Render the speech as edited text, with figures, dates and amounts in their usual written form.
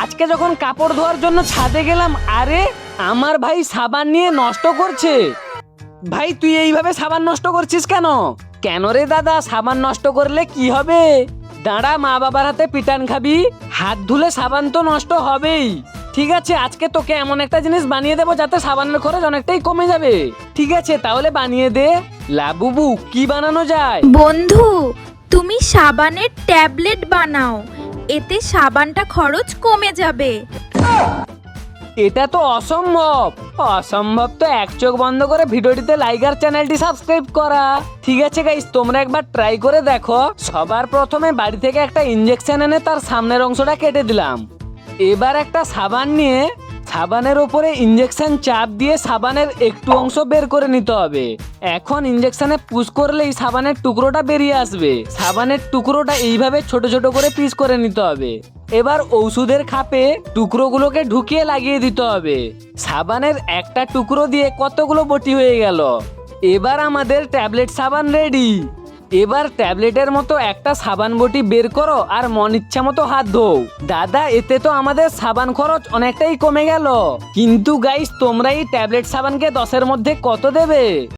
আজকে যখন কাপড় ধোয়ার জন্য ছাদে গেলাম, আরে আমার ভাই সাবান নিয়ে নষ্ট করছে। ভাই তুই এইভাবে সাবান নষ্ট করছিস কেন? কেন রে দাদা, সাবান নষ্ট করলে কি হবে? দাঁড়া, মা বাবার হাতে পিটান খাবি। হাত ধুলে সাবান তো নষ্ট হবেই। ঠিক আছে, আজকে তোকে এমন একটা জিনিস বানিয়ে দেবো যাতে সাবানের খরচ অনেকটাই কমে যাবে। ঠিক আছে, তাহলে বানিয়ে দে। লাবুবু, কি বানানো যায়? বন্ধু, তুমি সাবানের ট্যাবলেট বানাও, এতে সাবানটা খরচ কমে যাবে। এটা তো অসম্ভব। অসম্ভব তো এক চোখ বন্ধ করে ভিডিওটিতে লাইক আর চ্যানেলটি সাবস্ক্রাইব করা। ঠিক আছে গাইস, তোমরা একবার ট্রাই করে দেখো। সবার প্রথমে বাড়ি থেকে একটা ইনজেকশন এনে তার সামনের অংশটা কেটে দিলাম। এবার একটা সাবান নিয়ে সাবানের ওপরে ইনজেকশন চাপ দিয়ে সাবানের একটু অংশ বের করে নিতে হবে। এখন ইনজেকশনে পুশ করলেই সাবানের টুকরোটা বেরিয়ে আসবে। সাবানের টুকরোটা এইভাবে ছোট ছোট করে পিস করে নিতে হবে। এবার ওষুধের খাপে টুকরোগুলোকে ঢুকিয়ে লাগিয়ে দিতে হবে। সাবানের একটা টুকরো দিয়ে কতগুলো বটি হয়ে গেল। এবার আমাদের ট্যাবলেট সাবান রেডি। এবার ট্যাবলেটের মতো একটা সাবান বটি বের করো আর মন ইচ্ছা মতো হাত ধোও। দাদা, এতে তো আমাদের সাবান খরচ অনেকটাই কমে গেল। কিন্তু গাইস, তোমরা এই ট্যাবলেট সাবানকে 10-এর মধ্যে কত দেবে?